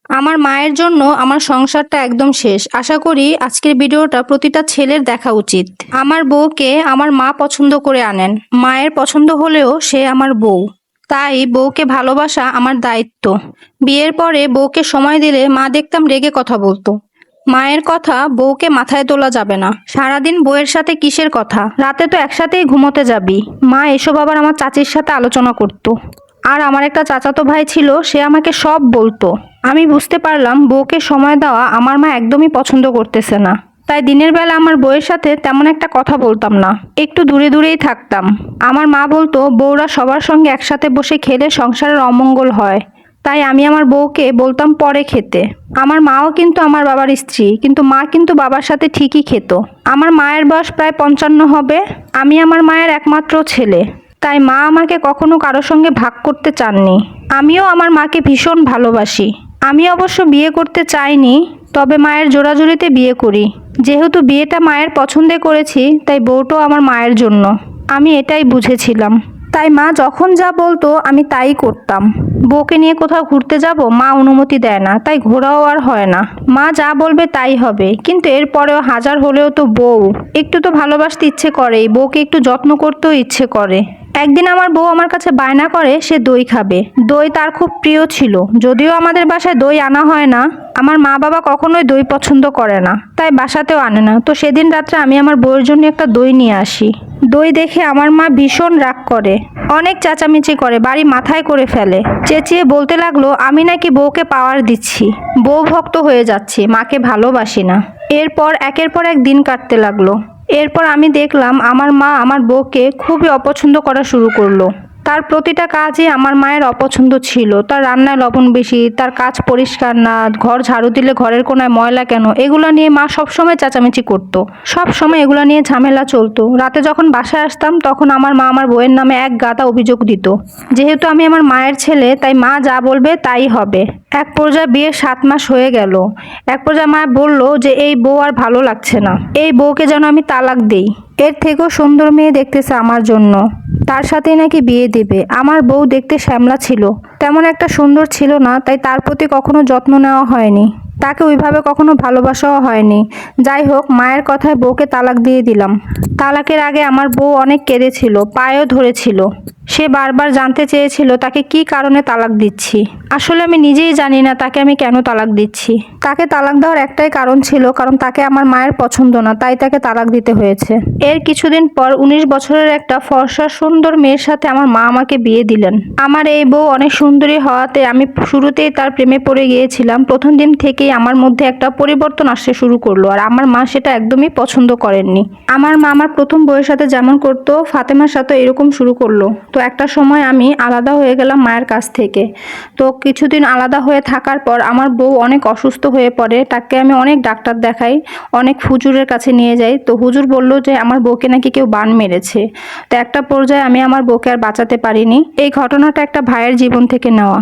আমার মায়ের জন্য আমার সংসারটা একদম শেষ। আশা করি আজকের ভিডিওটা প্রতিটা ছেলের দেখা উচিত। আমার বউকে আমার মা পছন্দ করে আনেন। মায়ের পছন্দ হলেও সে আমার বউ। তাই বউকে ভালোবাসা আমার দায়িত্ব। বিয়ের পরে বউকে সময় দিলে মা দেখতাম রেগে কথা বলতো। মায়ের কথা বউকে মাথায় তোলা যাবে না। সারাদিন বউয়ের সাথে কিসের কথা? রাতে তো একসাথেই ঘুমোতে যাবি। মা এসব আবার আমার চাচির সাথে আলোচনা করতো। আর আমার একটা চাচাতো ভাই ছিল, সে আমাকে সব বলতো। আমি বুঝতে পারলাম বউকে সময় দেওয়া আমার মা একদমই পছন্দ করতেছে না। তাই দিনের বেলা আমার বউয়ের সাথে তেমন একটা কথা বলতাম না, একটু দূরে দূরেই থাকতাম। আমার মা বলতো বউরা সবার সঙ্গে একসাথে বসে খেলে সংসারের অমঙ্গল হয়। তাই আমি আমার বউকে বলতাম পরে খেতে। আমার মাও কিন্তু আমার বাবার স্ত্রী, কিন্তু মা কিন্তু বাবার সাথে ঠিকই খেত। আমার মায়ের বয়স প্রায় 55 হবে। আমি আমার মায়ের একমাত্র ছেলে। তাই মা আমাকে কখনো কারো সঙ্গে ভাগ করতে চাননি। আমিও আমার মাকে ভীষণ ভালোবাসি। আমি অবশ্য বিয়ে করতে চাইনি, তবে মায়ের জোরাজুরিতে বিয়ে করি। যেহেতু বিয়েটা মায়ের পছন্দে করেছি, তাই বউটাও আমার মায়ের জন্য। আমি এটাই বুঝেছিলাম। তাই মা যখন যা বলতো আমি তাই করতাম। বউকে নিয়ে কোথাও ঘুরতে যাব, মা অনুমতি দেয় না, তাই ঘোরাও আর হয় না। মা যা বলবে তাই হবে, কিন্তু এরপরেও হাজার হলেও তো বউ, একটু তো ভালোবাসতে ইচ্ছে করেই, বউকে একটু যত্ন করতেও ইচ্ছে করে। একদিন আমার বউ আমার কাছে বায়না করে সে দই খাবে। দই তার খুব প্রিয় ছিল। যদিও আমাদের বাসায় দই আনা হয় না, আমার মা বাবা কখনোই দই পছন্দ করে না, তাই বাসাতেও আনে না। তো সেদিন রাত্রে আমি আমার বউয়ের জন্য একটা দই নিয়ে আসি। দই দেখে আমার মা ভীষণ রাগ করে, অনেক চেঁচামেচি করে, বাড়ি মাথায় করে ফেলে। চেঁচিয়ে বলতে লাগলো আমি নাকি বউকে পাওয়ার দিচ্ছি, বউ ভক্ত হয়ে যাচ্ছি, মাকে ভালোবাসি না। এরপর একের পর এক দিন কাটতে লাগলো। এরপর আমি দেখলাম আমার মা আমার বউকে খুবই অপছন্দ করা শুরু করলো। তার প্রতিটা কাজই আমার মায়ের অপছন্দ ছিল। তার রান্নায় লবণ বেশি, তার কাজ পরিষ্কার না, ঘর ঝাড়ু দিলে ঘরের কোনায় ময়লা কেন, এগুলো নিয়ে মা সবসময় চেঁচামেচি করতো। সব সময় এগুলো নিয়ে ঝামেলা চলতো। রাতে যখন বাসায় আসতাম তখন আমার মা আমার বউয়ের নামে এক গাদা অভিযোগ দিত। যেহেতু আমি আমার মায়ের ছেলে, তাই মা যা বলবে তাই হবে। এক পর্যায়ে বিয়ের 7 মাস হয়ে গেল। এক পর্যায়ে মা বলল যে এই বউ আর ভালো লাগছে না, এই বউকে যেন আমি তালাক দেই। এর থেকেও সুন্দর মেয়ে দেখতেছে আমার জন্য, তার সাথেই নাকি বিয়ে দেবে। আমার বউ দেখতে শ্যামলা ছিল, তেমন একটা সুন্দর ছিল না, তাই তার প্রতি কখনো যত্ন নেওয়া হয়নি, তাকে ওইভাবে কখনো ভালোবাসাও হয়নি। যাই হোক, মায়ের কথায় বউকে তালাক দিয়ে দিলাম। তালাকের আগে আমার বউ অনেক কেঁদেছিল, পায়েও ধরেছিল। সে বারবার জানতে চেয়েছিল তাকে কি কারণে তালাক দিচ্ছি। আসলে আমি নিজেই জানি না তাকে আমি কেন তালাক দিচ্ছি। তাকে তালাক দেওয়ার একটাই কারণ ছিল, কারণ তাকে আমার মায়ের পছন্দ না, তাই তাকে তালাক দিতে হয়েছে। এর কিছুদিন পর 19 বছরের একটা ফর্সা সুন্দর মেয়ের সাথে আমার মা আমাকে বিয়ে দিলেন। আমার এই বউ অনেক সুন্দরী হওয়াতে আমি শুরুতেই তার প্রেমে পড়ে গিয়েছিলাম। প্রথম দিন থেকেই আমার মধ্যে একটা পরিবর্তন আসতে শুরু করলো, আর আমার মা সেটা একদমই পছন্দ করেননি। আমার মা আমার প্রথম বউয়ের সাথে যেমন করতো, ফাতেমার সাথে এরকম শুরু করলো। তো একটা সময় আমি আলাদা হয়ে গেলাম মায়ের কাছ থেকে। তো কিছুদিন আলাদা হয়ে থাকার পর আমার বউ অনেক অসুস্থ হয়ে পড়ে। তাকে আমি অনেক ডাক্তার দেখাই, অনেক হুজুরের কাছে নিয়ে যাই। তো হুজুর বলল যে আমার বউকে নাকি কেউ বান মেরেছে। তো একটা পর্যায়ে আমি আমার বউকে আর বাঁচাতে পারিনি। এই ঘটনাটা একটা ভাইয়ের জীবন থেকে নেওয়া।